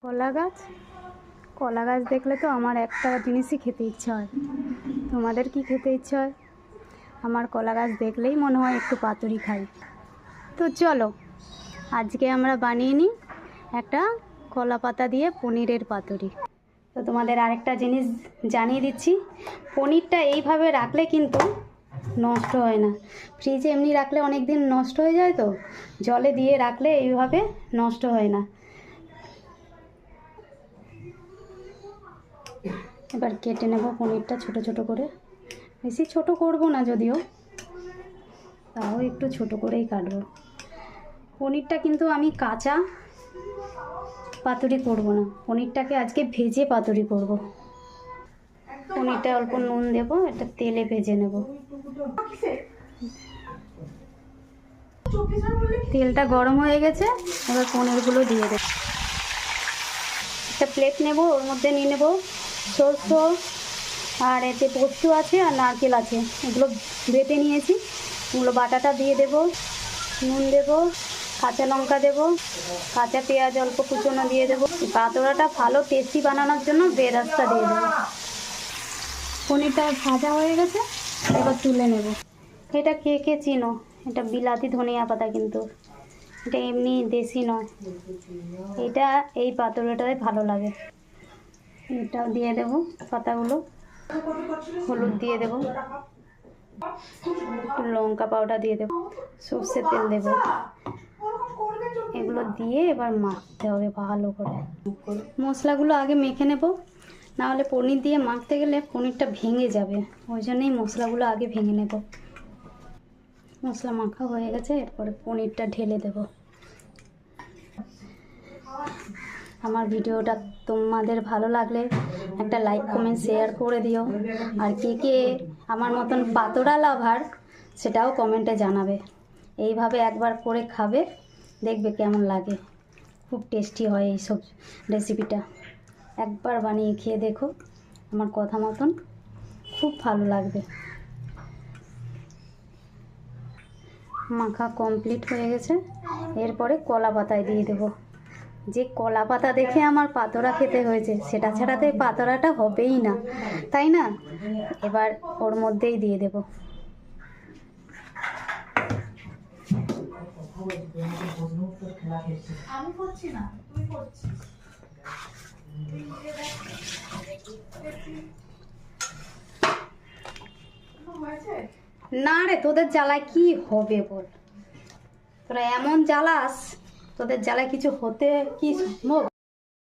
কলা গাছ কলা গাছ দেখলে তো আমার একটা জিনিসই খেতে ইচ্ছা হয়। তোমাদের কি খেতে ইচ্ছা হয়? আমার কলা গাছ দেখলেই মনে হয় একটু পাতুরি খাই। তো চলো আজকে আমরা বানিয়ে নিই একটা কলা পাতা দিয়ে পনিরের পাতুরি। তো তোমাদের আরেকটা জিনিস জানিয়ে দিচ্ছি, পনিরটা এইভাবে রাখলে কিন্তু নষ্ট হয় না। ফ্রিজে এমনি রাখলে অনেক দিন নষ্ট হয়ে যায়, তো জলে দিয়ে রাখলে এইভাবে নষ্ট হয় না। এবার কেটে নেব পনিরটা ছোট ছোট করে, বেশি ছোট করব না, যদিও তাও একটু ছোট করেই কাটবো। পনিরটা কিন্তু আমি কাঁচা পাতুরি করব না, পনিরটাকে আজকে ভেজে পাতুরি করব। পনিরটা অল্প নুন দেব, এটা তেলে ভেজে নেব। তেলটা গরম হয়ে গেছে, এবার পনিরগুলো দিয়ে দেব। একটা প্লেট নেব, ওর মধ্যে নিয়ে নেব সরষে আর এতে পোস্ত আছে আর নারকেল আছে, এগুলো বেটে নিয়েছি, এগুলো বাটাটা দিয়ে দেব। নুন দেব, কাঁচা লঙ্কা দেব, কাঁচা পেঁয়াজ অল্প কুচনো দিয়ে দেবো। পাতুড়াটা ভালো টেস্টি বানানোর জন্য বেরেস্তা দিয়ে দেবো। পনিরটা ভাজা হয়ে গেছে, এবার তুলে নেব। এটা কে কে চিনো, এটা বিলাতি ধনিয়া পাতা, কিন্তু এটা এমনি দেশি নয়, এটা এই পাতুড়াটাই ভালো লাগে। এটাও দিয়ে দেব পাতাগুলো, হলুদ দিয়ে দেব, একটু লঙ্কা পাউডার দিয়ে দেবো, সর্ষের তেল দেব। এগুলো দিয়ে এবার মাখতে হবে ভালো করে। মশলাগুলো আগে মেখে নেব, নাহলে পনির দিয়ে মাখতে গেলে পনিরটা ভেঙে যাবে, ওই জন্যই মশলাগুলো আগে ভেঙে নেব। মশলা মাখা হয়ে গেছে, এরপরে পনিরটা ঢেলে দেব। আমার ভিডিওটা তোমাদের ভালো লাগলে একটা লাইক কমেন্ট শেয়ার করে দিও, আর কে কে আমার মতন পাতুড়া লাভার সেটাও কমেন্টে জানাবে। এইভাবে একবার করে খাবে, দেখবে কেমন লাগে, খুব টেস্টি হয় এইসব রেসিপিটা। একবার বানিয়ে খেয়ে দেখো, আমার কথা মতন খুব ভালো লাগবে। মাখা কমপ্লিট হয়ে গেছে, এরপরে কলা পাতায় দিয়ে দেবো। যে কলা পাতা দেখে আমার পাতুড়া খেতে হয়েছে, সেটা ছাড়াতে পাতুড়াটা হবেই না, তাই না? এবার ওর মধ্যেই দিয়ে দেব। না রে, তোদের জ্বালায় কি হবে বল, তোরা এমন জ্বালাস, তোদের জ্বালায় কিছু হতে কি সম্ভব?